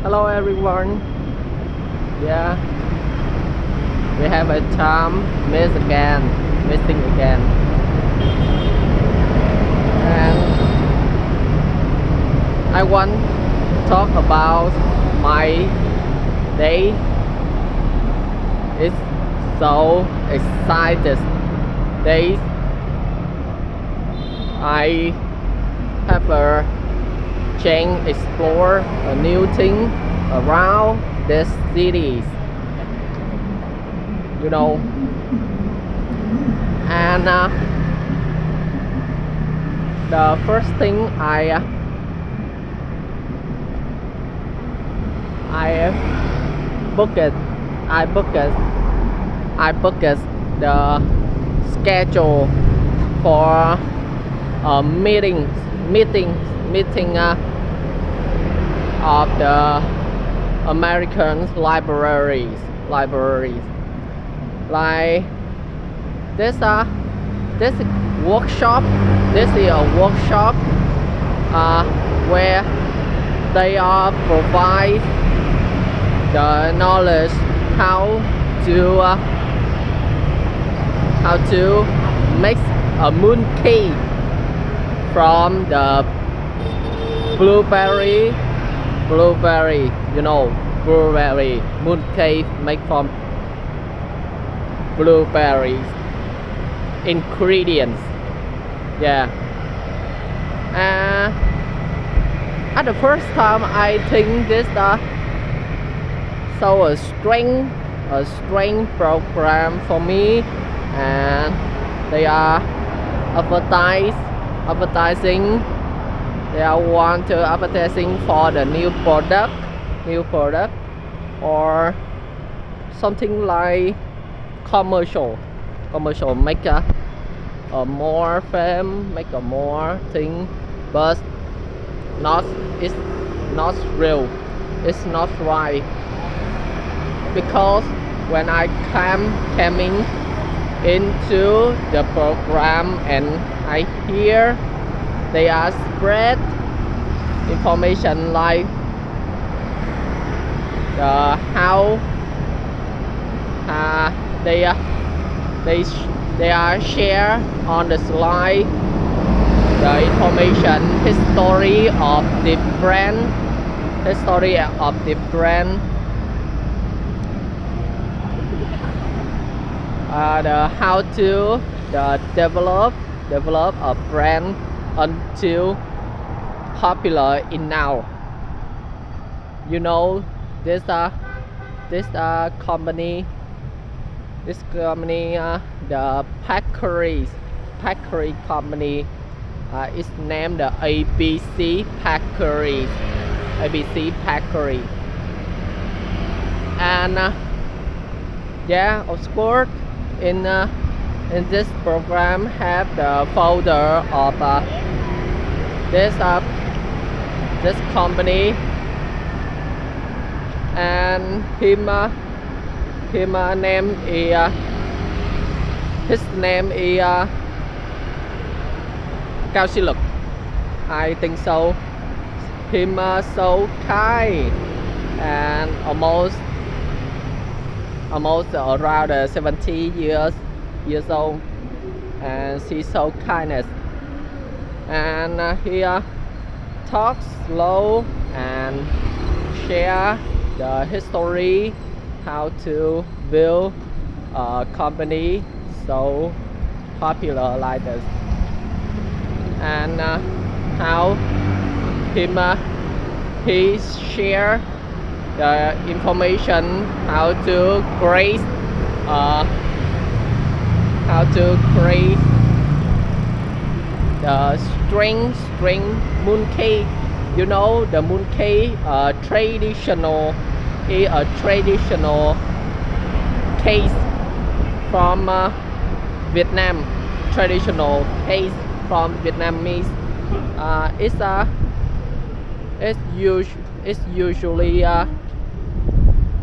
Hello everyone. Yeah, we have a time missing again. And I want to talk about my day. It's so excited days. I have a chance explore a new thing around this cities. You know, and the first thing I booked it. I booked the schedule for a meeting of the American libraries. Like this workshop. This is a workshop where they are provide the knowledge how to make a moon cake from the blueberry blueberry moon cake made from blueberries ingredients. Yeah. At the first time I think this so a strange program for me, and they are advertising. They are want to advertising for the new product or something like commercial make a more fame, make a more thing, but not it's not real, it's not right. Because when I coming into the program and I hear they are spread information like the how they are share on the slide the information history of the brand, the how to develop a brand until popular in now. You know, this company the Packery company is named the ABC Packery. And yeah, of course, in this program have the folder of this company, and his name is Cao Sĩ Lực, I think so. Him so kind and almost around 70 years old, and she's so kindness, and he talks slow and share the history how to build a company so popular like this, and how he share the information how to create the string mooncake. You know, the mooncake traditional cake from Vietnam. Traditional cake from Vietnamese. It's usually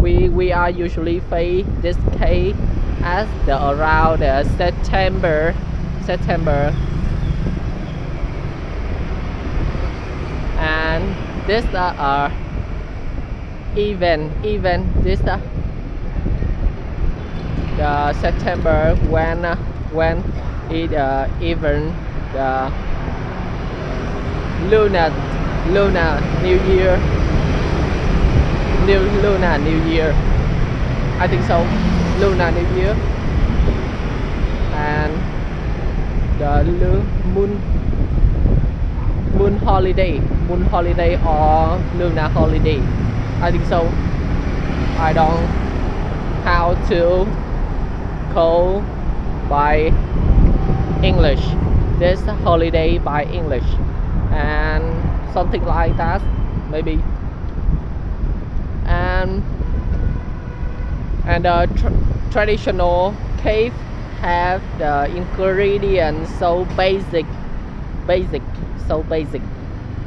we are usually face this cake as the around September, and this even this the September when it even the lunar New Year, lunar New Year. I think so, lunar New Year, and the moon holiday or lunar holiday. I think so. I don't how to call by English this holiday by English, and something like that maybe. And the traditional cake have the ingredients so basic,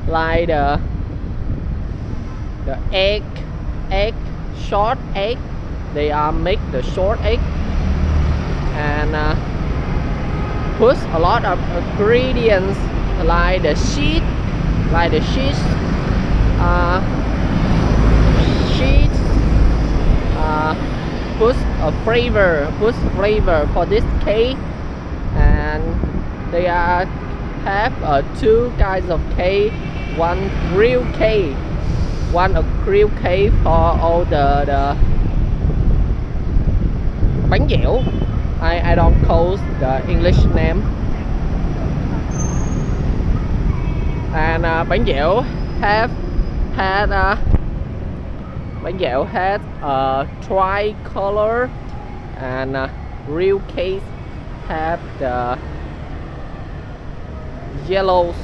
like the egg, short egg. They are make the short egg and put a lot of ingredients like the cheese, put flavor for this cake. And they have two kinds of cake, one grilled cake for all the bánh dẻo. I don't call the English name. And bánh dẻo had tricolor, and real cake have the yellows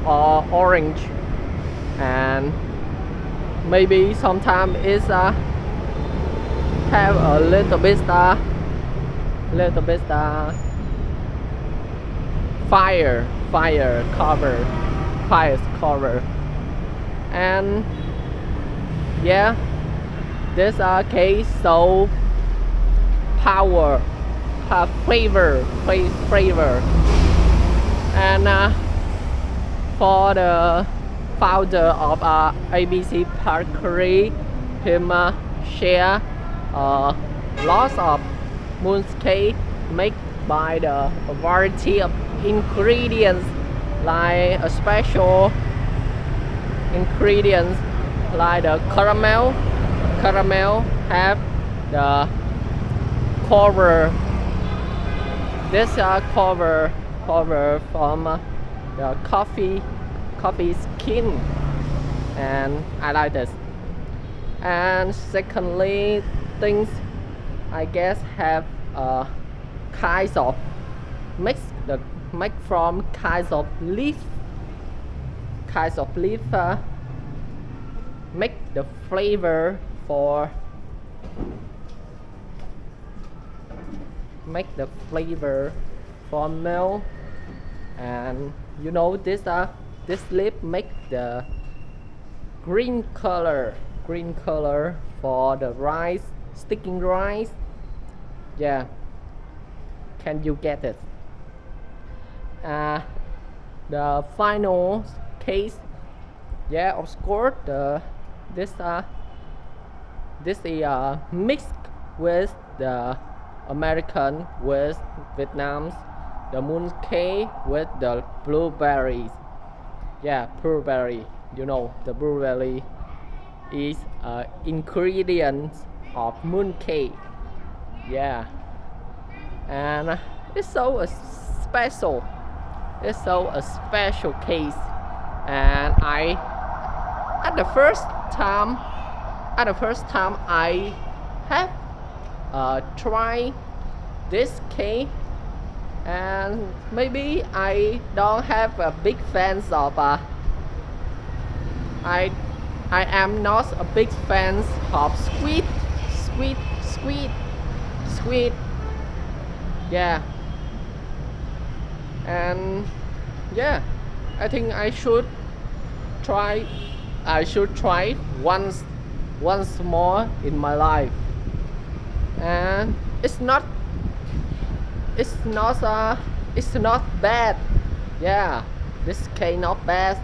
or orange, and maybe sometimes it's have a little bit fire cover. And yeah, this cake so flavor. And for the founder of ABC Bakery, him share lots of moon cake made by the variety of ingredients, like a special ingredients like the caramel have the cover. This cover from the coffee skin, and I like this. And secondly, things I guess have kinds of make from kinds of leaf make the flavor for milk. And you know this leaf make the green color for the rice, sticking rice. Yeah, can you get it? The final case, yeah, of course, this is mixed with the American with Vietnam's the moon cake with the blueberries. Yeah, blueberry. You know, the blueberry is ingredient of moon cake. Yeah, and it's so special. It's so a special case. And at the first time I have tried this cake, and maybe I don't have a big fans of I am not a big fan of sweet. Yeah, and yeah, I think I should try it once more in my life. And it's not bad. Yeah, this cake not bad.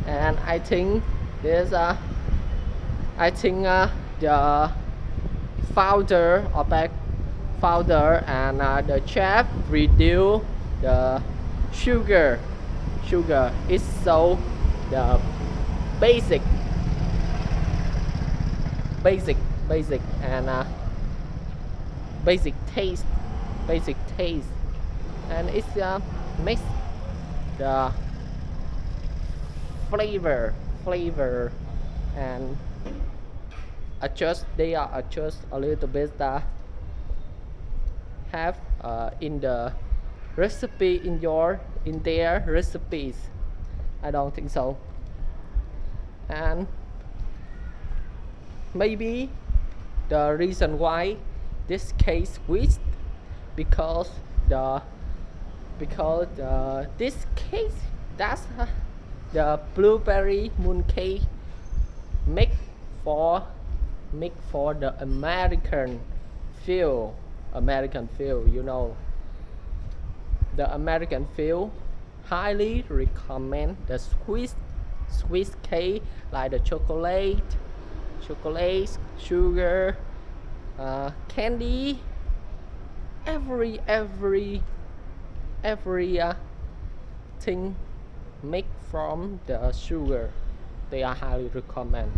And I think this I think the founder or back founder and the chef reduce the sugar. Sugar is so the basic, basic, basic and basic taste, basic taste, and it's makes the flavor and adjust. They are adjust a little bit have in the recipe in their recipes. I don't think so. And maybe the reason why this case switched because this case that's the blueberry mooncake make for the American feel, you know. The American feel highly recommend the Swiss cake like the chocolate, sugar, candy, every thing make from the sugar. They are highly recommend.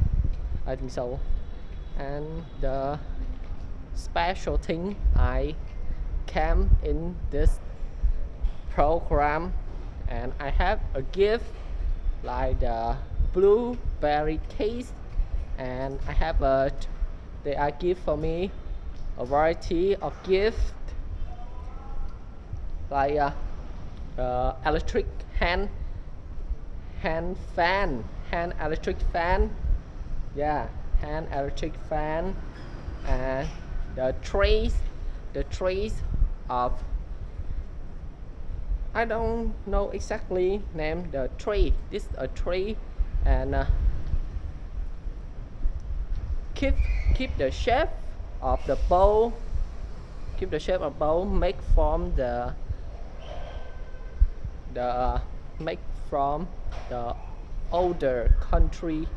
I think so. And the special thing I came in this program and I have a gift like the blueberry case, and I have they are give for me a variety of gift like electric hand electric fan, yeah, hand electric fan, and the trays of, I don't know exactly name the tray. This is a tray and keep the shape of the bowl. Keep the shape of bowl make from the make from the older country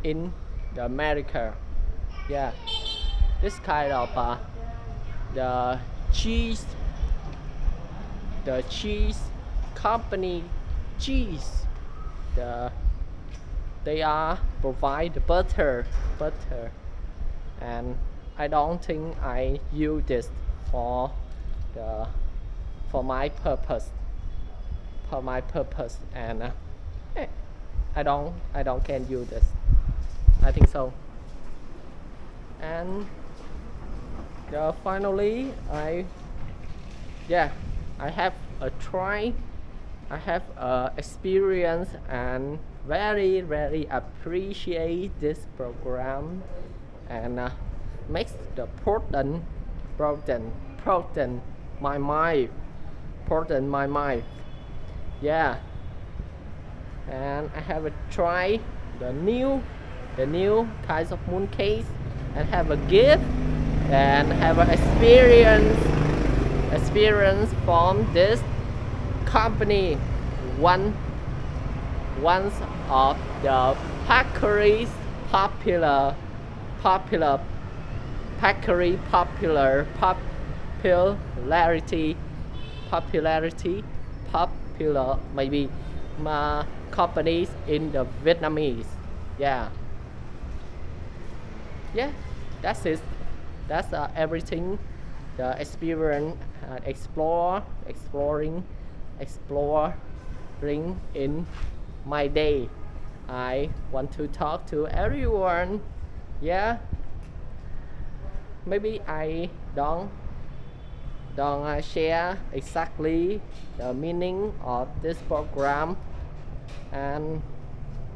in the America. Yeah, this kind of the cheese company cheese, they are provide the butter, and I don't think I use this for my purpose, and I don't can use this. I think so. And finally I have a try, I have experience and very appreciate this program, and makes the important my mind. Yeah, and I have a try the new kinds of mooncakes and have a gift and have an experience from this company, one of the Packery's popular maybe companies in the Vietnamese. Yeah, that's it. That's everything. The experience, exploring in my day. I want to talk to everyone. Yeah, maybe I don't share exactly the meaning of this program, and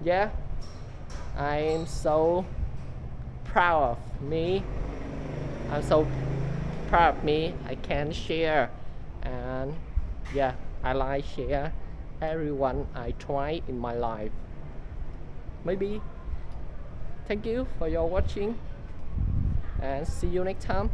yeah, I'm so proud of me. I'm so proud of me. I can share, and yeah, I like share everyone I try in my life. Maybe thank you for your watching, and see you next time.